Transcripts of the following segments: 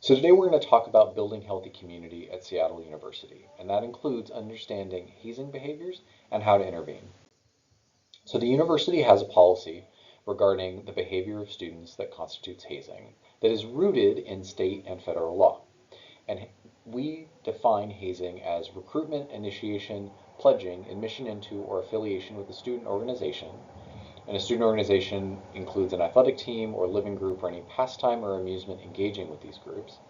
So today we're going to talk about building healthy community at Seattle University, and that includes understanding hazing behaviors and how to intervene. So the university has a policy regarding the behavior of students that constitutes hazing that is rooted in state and federal law. And we define hazing as recruitment, initiation, pledging, admission into, or affiliation with a student organization. And a student organization includes an athletic team or living group or any pastime or amusement engaging with these groups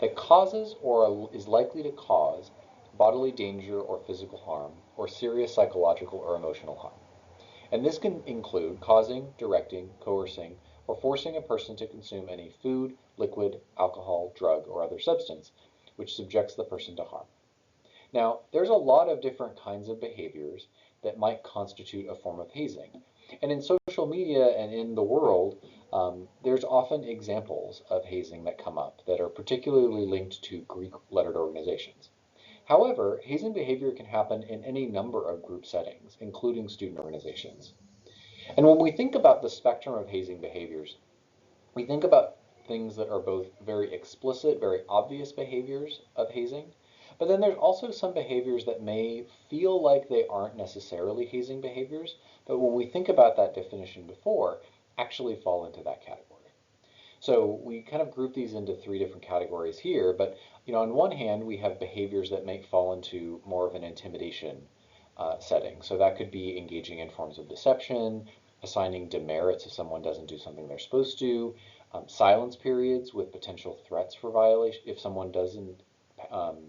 that causes or is likely to cause bodily danger or physical harm or serious psychological or emotional harm. And this can include causing, directing, coercing, or forcing a person to consume any food, liquid, alcohol, drug, or other substance which subjects the person to harm. Now, there's a lot of different kinds of behaviors that might constitute a form of hazing. And in social media and in the world, there's often examples of hazing that come up that are particularly linked to Greek lettered organizations. However, hazing behavior can happen in any number of group settings, including student organizations. And when we think about the spectrum of hazing behaviors, we think about things that are both very explicit, very obvious behaviors of hazing, but then there's also some behaviors that may feel like they aren't necessarily hazing behaviors, but when we think about that definition before, actually fall into that category. So we kind of group these into three different categories here, but on one hand, we have behaviors that may fall into more of an intimidation setting. So that could be engaging in forms of deception, assigning demerits if someone doesn't do something they're supposed to, silence periods with potential threats for violation if someone doesn't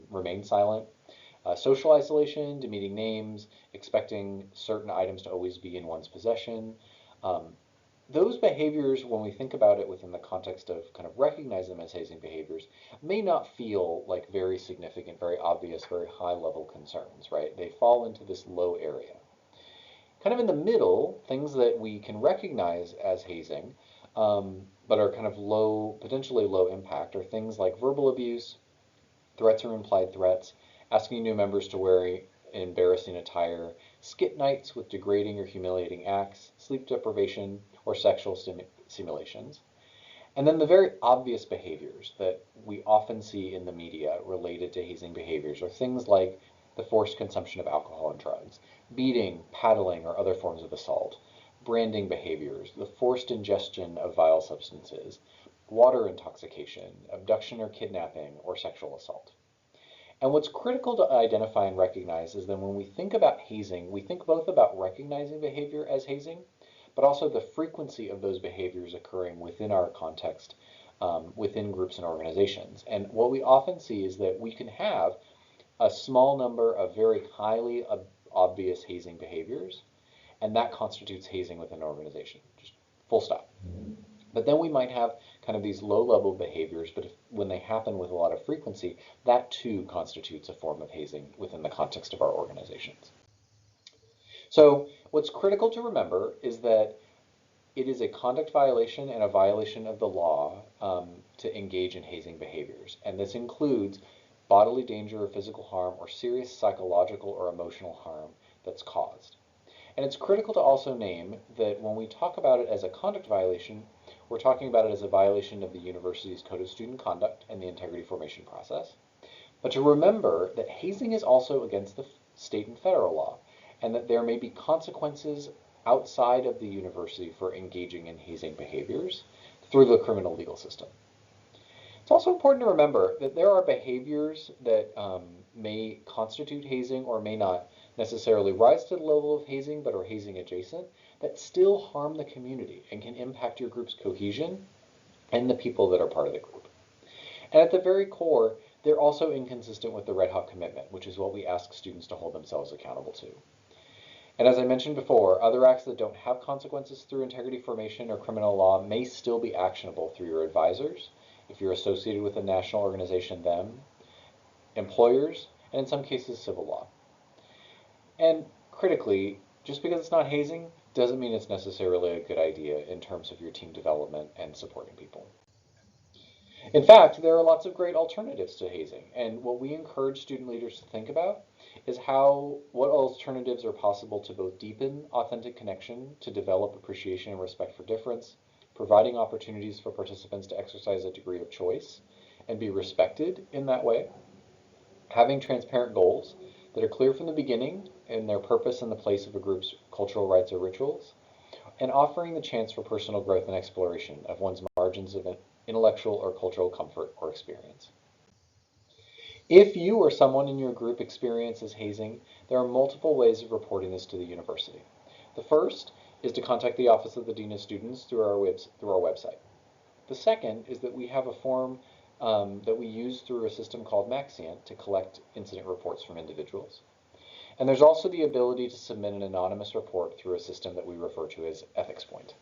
remain silent, social isolation, demeaning names, expecting certain items to always be in one's possession. Um, those behaviors, when we think about it within the context of kind of recognize them as hazing behaviors, may not feel like very significant, very obvious, very high level concerns, right? They fall into this low area. Kind of in the middle, things that we can recognize as hazing, but are kind of low, potentially low impact, are things like verbal abuse, threats or implied threats, asking new members to wear embarrassing attire, skit nights with degrading or humiliating acts, sleep deprivation, or sexual simulations. And then the very obvious behaviors that we often see in the media related to hazing behaviors are things like the forced consumption of alcohol and drugs, beating, paddling, or other forms of assault, branding behaviors, the forced ingestion of vile substances, water intoxication, abduction or kidnapping, or sexual assault. And what's critical to identify and recognize is that when we think about hazing, we think both about recognizing behavior as hazing, but also the frequency of those behaviors occurring within our context, within groups and organizations. And what we often see is that we can have a small number of very highly obvious hazing behaviors, and that constitutes hazing within an organization, just full stop. But then we might have kind of these low-level behaviors, but when they happen with a lot of frequency, that too constitutes a form of hazing within the context of our organizations. So what's critical to remember is that it is a conduct violation and a violation of the law to engage in hazing behaviors. And this includes bodily danger or physical harm or serious psychological or emotional harm that's caused. And it's critical to also name that when we talk about it as a conduct violation, we're talking about it as a violation of the university's Code of Student Conduct and the integrity formation process. But to remember that hazing is also against the state and federal law, and that there may be consequences outside of the university for engaging in hazing behaviors through the criminal legal system. It's also important to remember that there are behaviors that may constitute hazing or may not necessarily rise to the level of hazing but are hazing adjacent that still harm the community and can impact your group's cohesion and the people that are part of the group. And at the very core, they're also inconsistent with the Red Hawk Commitment, which is what we ask students to hold themselves accountable to. And as I mentioned before, other acts that don't have consequences through integrity formation or criminal law may still be actionable through your advisors, if you're associated with a national organization, them, employers, and in some cases, civil law. And critically, just because it's not hazing doesn't mean it's necessarily a good idea in terms of your team development and supporting people. In fact, there are lots of great alternatives to hazing, and what we encourage student leaders to think about is what alternatives are possible to both deepen authentic connection, to develop appreciation and respect for difference, providing opportunities for participants to exercise a degree of choice, and be respected in that way. Having transparent goals that are clear from the beginning in their purpose and the place of a group's cultural rites or rituals, and offering the chance for personal growth and exploration of one's margins of intellectual or cultural comfort or experience. If you or someone in your group experiences hazing, there are multiple ways of reporting this to the university. The first is to contact the Office of the Dean of Students through our website. The second is that we have a form that we use through a system called Maxient to collect incident reports from individuals. And there's also the ability to submit an anonymous report through a system that we refer to as EthicsPoint.